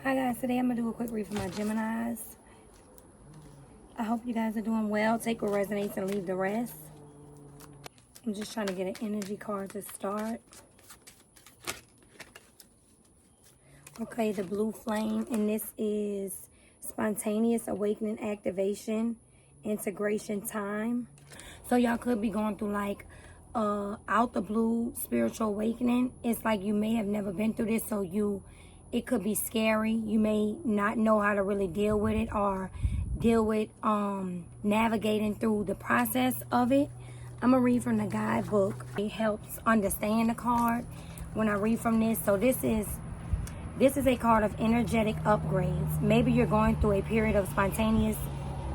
Hi guys, today I'm going to do a quick read for my Geminis. I hope you guys are doing well. Take what resonates and leave the rest. I'm just trying to get an energy card to start. Okay, the blue flame, and this is spontaneous awakening, activation, integration time. So y'all could be going through like out the blue spiritual awakening. It's like you may have never been through this, so it could be scary. You may not know how to really deal with it or deal with navigating through the process of it. I'm gonna read from the guidebook. It helps understand the card when I read from this. So this is a card of energetic upgrades. Maybe you're going through a period of spontaneous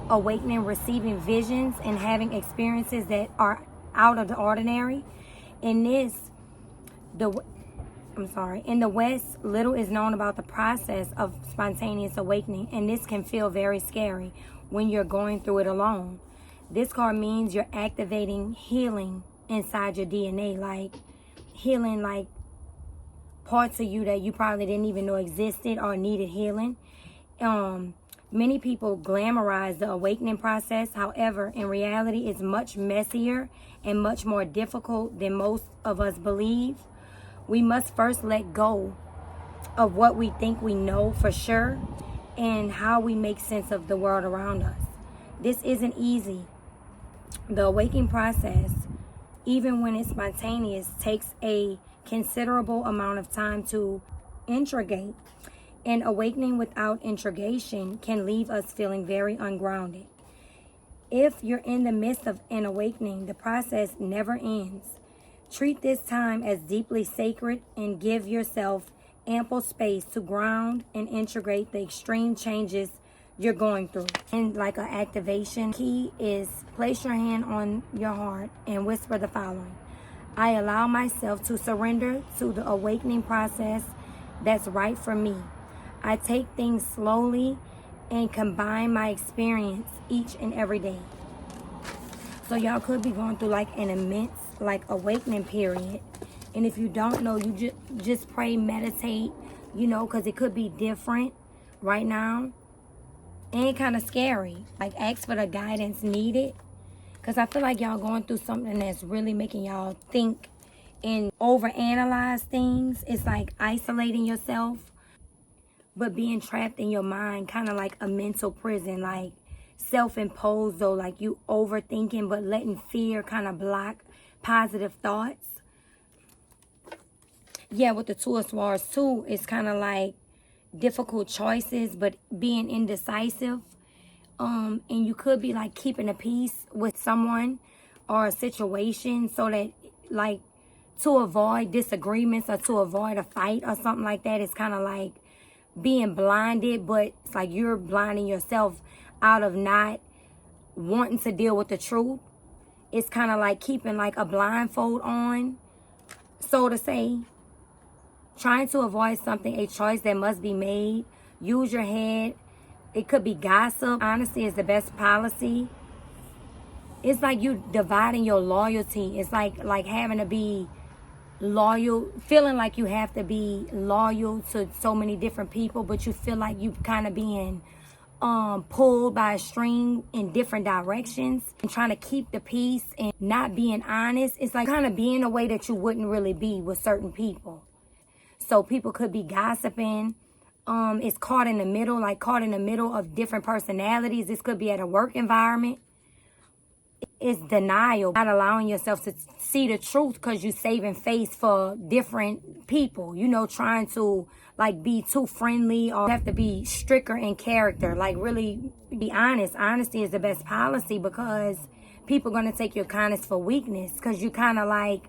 awakening, receiving visions and having experiences that are out of the ordinary. In the West, little is known about the process of spontaneous awakening, and this can feel very scary when you're going through it alone. This card means you're activating healing inside your DNA, like healing like parts of you that you probably didn't even know existed or needed healing. Many people glamorize the awakening process. However, in reality, it's much messier and much more difficult than most of us believe. We must first let go of what we think we know for sure and how we make sense of the world around us. This isn't easy. The awakening process, even when it's spontaneous, takes a considerable amount of time to integrate. And awakening without integration can leave us feeling very ungrounded. If you're in the midst of an awakening, the process never ends. Treat this time as deeply sacred and give yourself ample space to ground and integrate the extreme changes you're going through. And like an activation key is place your hand on your heart and whisper the following. I allow myself to surrender to the awakening process that's right for me. I take things slowly and combine my experience each and every day. So y'all could be going through like an immense like awakening period. And if you don't know, you just pray, meditate, because it could be different right now and kind of scary. Like ask for the guidance needed, because I feel like y'all going through something that's really making y'all think and overanalyze things. It's like isolating yourself, but being trapped in your mind, kind of like a mental prison, like self-imposed though, like you overthinking, but letting fear kind of block positive thoughts. Yeah, with the Two of Swords too, it's kind of like difficult choices, but being indecisive. And you could be like keeping a peace with someone or a situation so that like to avoid disagreements or to avoid a fight or something like that. It's kind of like being blinded, but it's like you're blinding yourself out of not wanting to deal with the truth. It's kind of like keeping like a blindfold on, so to say. Trying to avoid something, a choice that must be made. Use your head. It could be gossip. Honesty is the best policy. It's like you dividing your loyalty. It's like having to be loyal, feeling like you have to be loyal to so many different people, but you feel like you kind of being pulled by a string in different directions and trying to keep the peace and not being honest. It's like kind of being a way that you wouldn't really be with certain people. So people could be gossiping. It's caught in the middle of different personalities. This could be at a work environment. It's denial, not allowing yourself to see the truth because you're saving face for different people, trying to like be too friendly or have to be stricter in character, like really be honest. Honesty is the best policy because people are going to take your kindness for weakness because you kind of like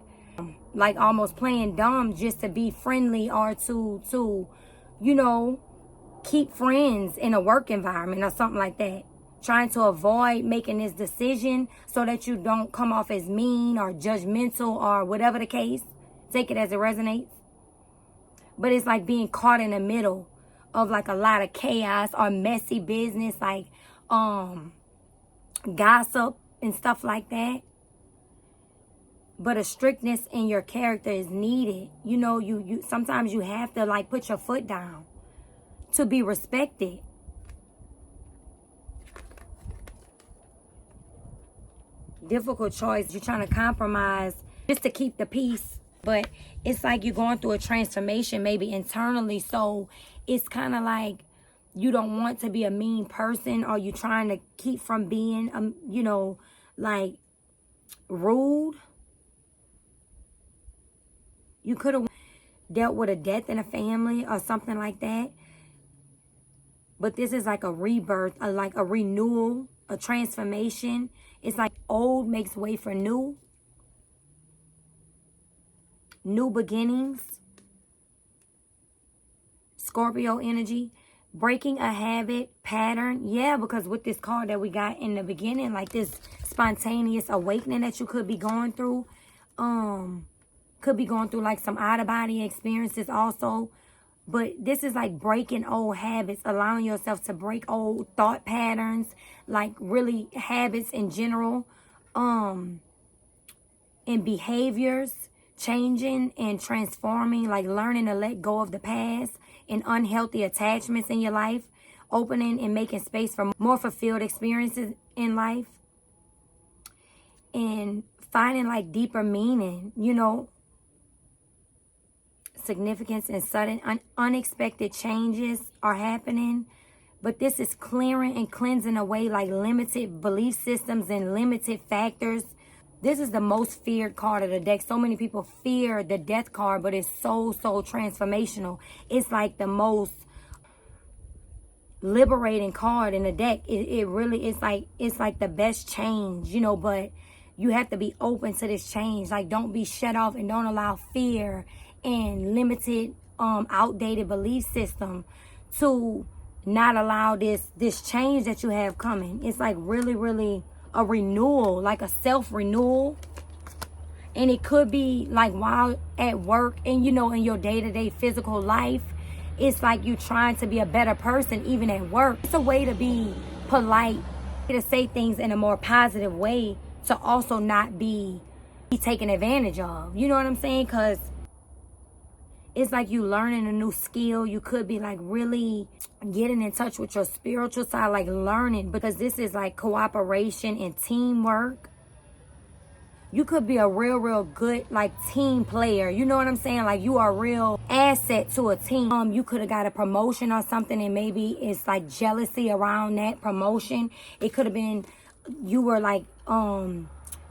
almost playing dumb just to be friendly or to keep friends in a work environment or something like that. Trying to avoid making this decision so that you don't come off as mean or judgmental or whatever the case. Take it as it resonates. But it's like being caught in the middle of like a lot of chaos or messy business, like gossip and stuff like that. But a strictness in your character is needed. You sometimes you have to like put your foot down to be respected. Difficult choice. You're trying to compromise just to keep the peace. But it's like you're going through a transformation maybe internally. So it's kind of like you don't want to be a mean person, or you trying to keep from being, you know, like rude. You could have dealt with a death in a family or something like that. But this is like a rebirth, like a renewal, a transformation. It's like old makes way for new. New beginnings. Scorpio energy. Breaking a habit, pattern. Yeah, because with this card that we got in the beginning, like this spontaneous awakening that you could be going through. Could be going through like some out-of-body experiences also. But this is like breaking old habits, allowing yourself to break old thought patterns, like really habits in general, and behaviors, changing and transforming, like learning to let go of the past and unhealthy attachments in your life, opening and making space for more fulfilled experiences in life, and finding like deeper meaning, you know, significance and sudden unexpected changes are happening. But this is clearing and cleansing away like limited belief systems and limited factors. This is the most feared card of the deck. So many people fear the death card, but it's so transformational. It's like the most liberating card in the deck. It really is like, it's like the best change, you know, but you have to be open to this change. Like, don't be shut off and don't allow fear and limited, outdated belief system to not allow this change that you have coming. It's like really a renewal, like a self-renewal. And it could be like while at work and, you know, in your day-to-day physical life, it's like you trying to be a better person even at work. It's a way to be polite, to say things in a more positive way, to also not be taken advantage of. You know what I'm saying? Because it's like you learning a new skill. You could be like really getting in touch with your spiritual side, like learning, because this is like cooperation and teamwork. You could be a real good like team player. You know what I'm saying? Like you are a real asset to a team. You could have got a promotion or something, and maybe it's like jealousy around that promotion. It could have been you were like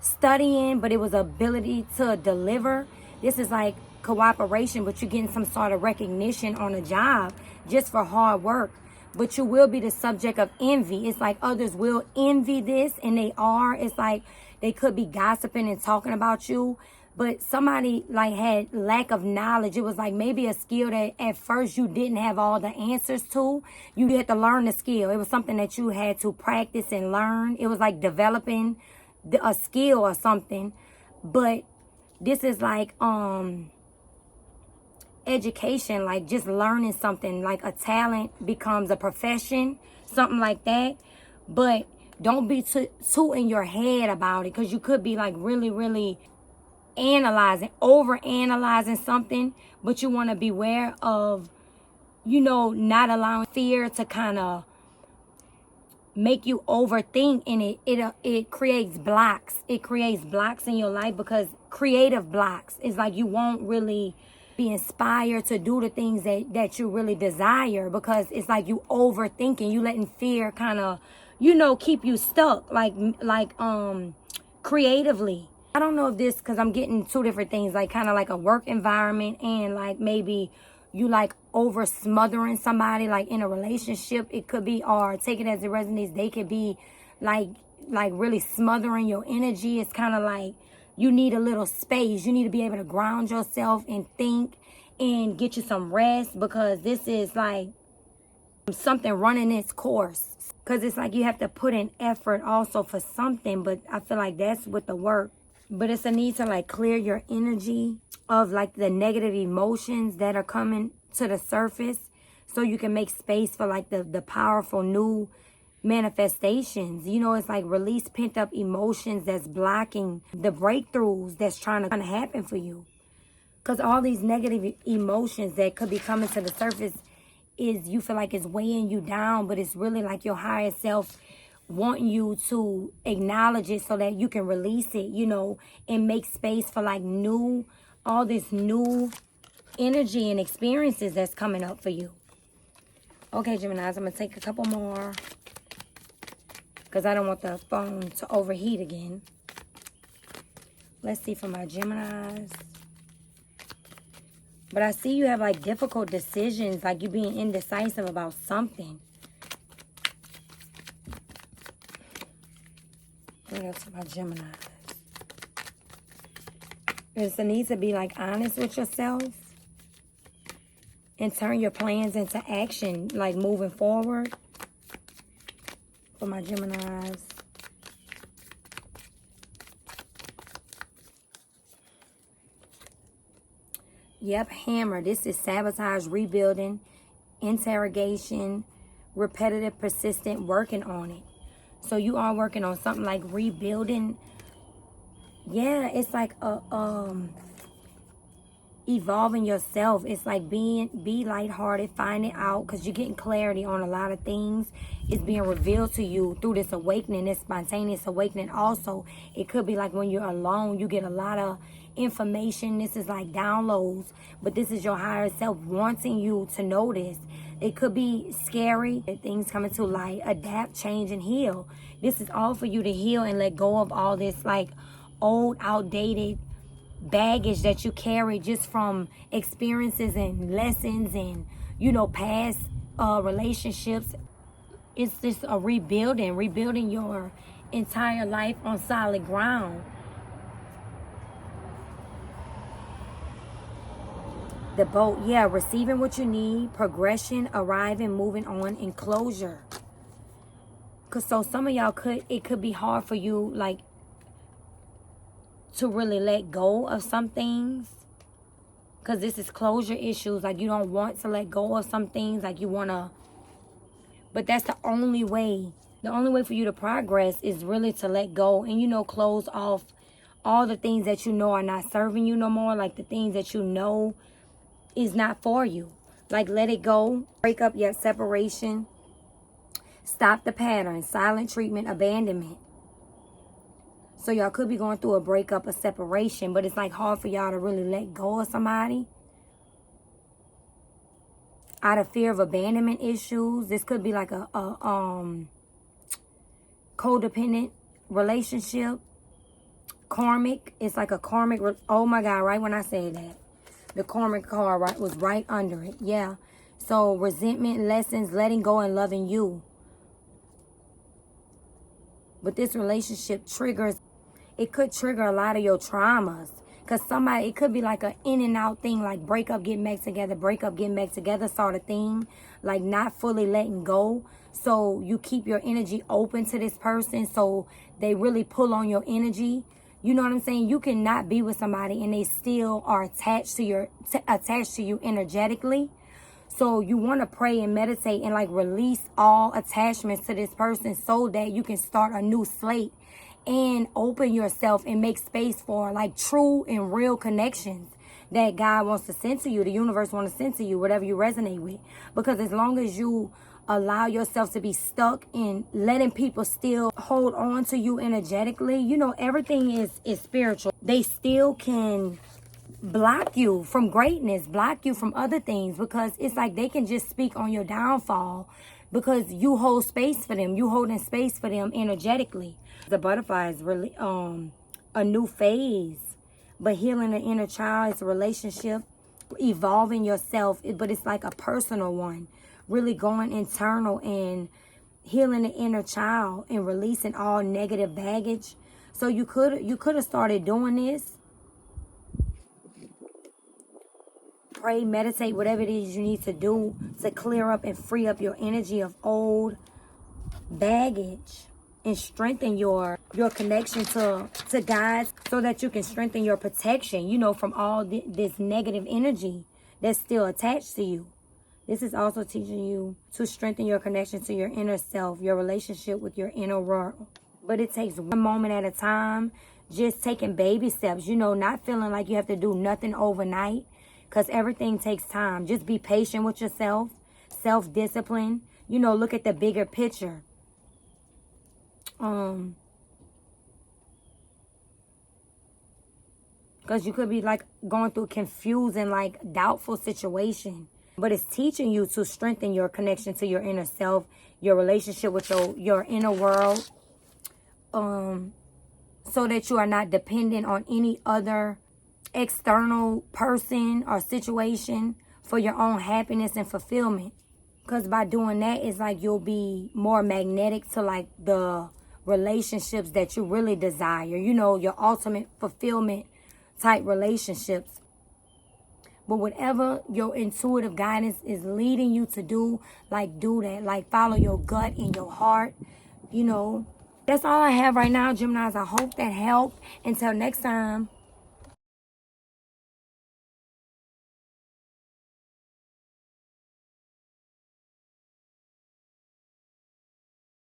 studying, but it was ability to deliver. This is like cooperation, but you're getting some sort of recognition on a job just for hard work. But you will be the subject of envy. It's like others will envy this, and they are. It's like they could be gossiping and talking about you, but somebody like had lack of knowledge. It was like maybe a skill that at first you didn't have all the answers to. You had to learn the skill. It was something that you had to practice and learn. It was like developing a skill or something. But this is like education, like just learning something, like a talent becomes a profession, something like that. But don't be too in your head about it, because you could be like really over-analyzing something. But you want to beware of, you know, not allowing fear to kind of make you overthink, and it creates blocks. It creates blocks in your life, because creative blocks is like you won't really be inspired to do the things that you really desire, because it's like you overthinking, you letting fear kind of, you know, keep you stuck like creatively. I don't know if this, because I'm getting two different things, like kind of like a work environment, and like maybe you like over smothering somebody like in a relationship. It could be, or take it as it resonates, they could be like really smothering your energy. It's kind of like you need a little space. You need to be able to ground yourself and think and get you some rest, because this is like something running its course. Because it's like you have to put in effort also for something, but I feel like that's with the work. But it's a need to like clear your energy of like the negative emotions that are coming to the surface, so you can make space for like the powerful new manifestations. You know, it's like release pent up emotions that's blocking the breakthroughs that's trying to happen for you. Because all these negative emotions that could be coming to the surface is you feel like it's weighing you down, but it's really like your higher self wanting you to acknowledge it so that you can release it, you know, and make space for like all this new energy and experiences that's coming up for you. Okay, Geminis, I'm going to take a couple more because I don't want the phone to overheat again. Let's see for my Geminis. But I see you have like difficult decisions, like you being indecisive about something. What else about Geminis? There's a need to be like honest with yourself and turn your plans into action, like moving forward. For my Geminis. Yep, hammer. This is sabotage, rebuilding, interrogation, repetitive, persistent, working on it. So you are working on something like rebuilding. Yeah, it's like evolving yourself. It's like be lighthearted, find it out, because you're getting clarity on a lot of things. It's being revealed to you through this awakening, this spontaneous awakening. Also, it could be like when you're alone, you get a lot of information. This is like downloads, but this is your higher self wanting you to know this. It could be scary, things coming to light, adapt, change, and heal. This is all for you to heal and let go of all this like old, outdated baggage that you carry just from experiences and lessons and, you know, past relationships. It's just a rebuilding your entire life on solid ground. The boat, yeah, receiving what you need, progression, arriving, moving on, and closure. Cause so some of y'all it could be hard for you, like, to really let go of some things. Cause this is closure issues. Like you don't want to let go of some things. Like you wanna, but that's the only way. The only way for you to progress is really to let go and, you know, close off all the things that you know are not serving you no more. Like the things that you know is not for you. Like let it go. Break up, yet separation. Stop the pattern. Silent treatment, abandonment. So y'all could be going through a breakup, a separation, but it's like hard for y'all to really let go of somebody out of fear of abandonment issues. This could be like a codependent relationship. Karmic. It's like a karmic. Oh my God, right when I say that. The karmic card was right under it. Yeah. So resentment, lessons, letting go, and loving you. But this relationship it could trigger a lot of your traumas. Because it could be like an in and out thing, like break up, getting back together sort of thing. Like not fully letting go. So you keep your energy open to this person. So they really pull on your energy. You know what I'm saying? You cannot be with somebody and they still are attached to you energetically. So you want to pray and meditate and like release all attachments to this person so that you can start a new slate and open yourself and make space for like true and real connections that God wants to send to you, the universe wants to send to you, whatever you resonate with. Because as long as you allow yourself to be stuck in letting people still hold on to you energetically, you know, everything is spiritual. They still can block you from greatness, block you from other things, because it's like they can just speak on your downfall because you hold space for them. You holding space for them energetically. The butterfly is really a new phase, but healing the inner child is a relationship, evolving yourself, but it's like a personal one. Really going internal and healing the inner child and releasing all negative baggage. So you could have started doing this. Pray, meditate, whatever it is you need to do to clear up and free up your energy of old baggage and strengthen your connection to God, so that you can strengthen your protection, you know, from all this negative energy that's still attached to you. This is also teaching you to strengthen your connection to your inner self, your relationship with your inner world. But it takes one moment at a time, just taking baby steps, you know, not feeling like you have to do nothing overnight, because everything takes time. Just be patient with yourself. self-discipline. You know, look at the bigger picture. Because you could be like going through confusing, like doubtful situation. But it's teaching you to strengthen your connection to your inner self, your relationship with your inner world. So that you are not dependent on any other external person or situation for your own happiness and fulfillment. Because by doing that, it's like you'll be more magnetic to like the relationships that you really desire. You know, your ultimate fulfillment type relationships. But whatever your intuitive guidance is leading you to do, like do that. Like follow your gut and your heart. You know, that's all I have right now, Geminis. I hope that helped. Until next time.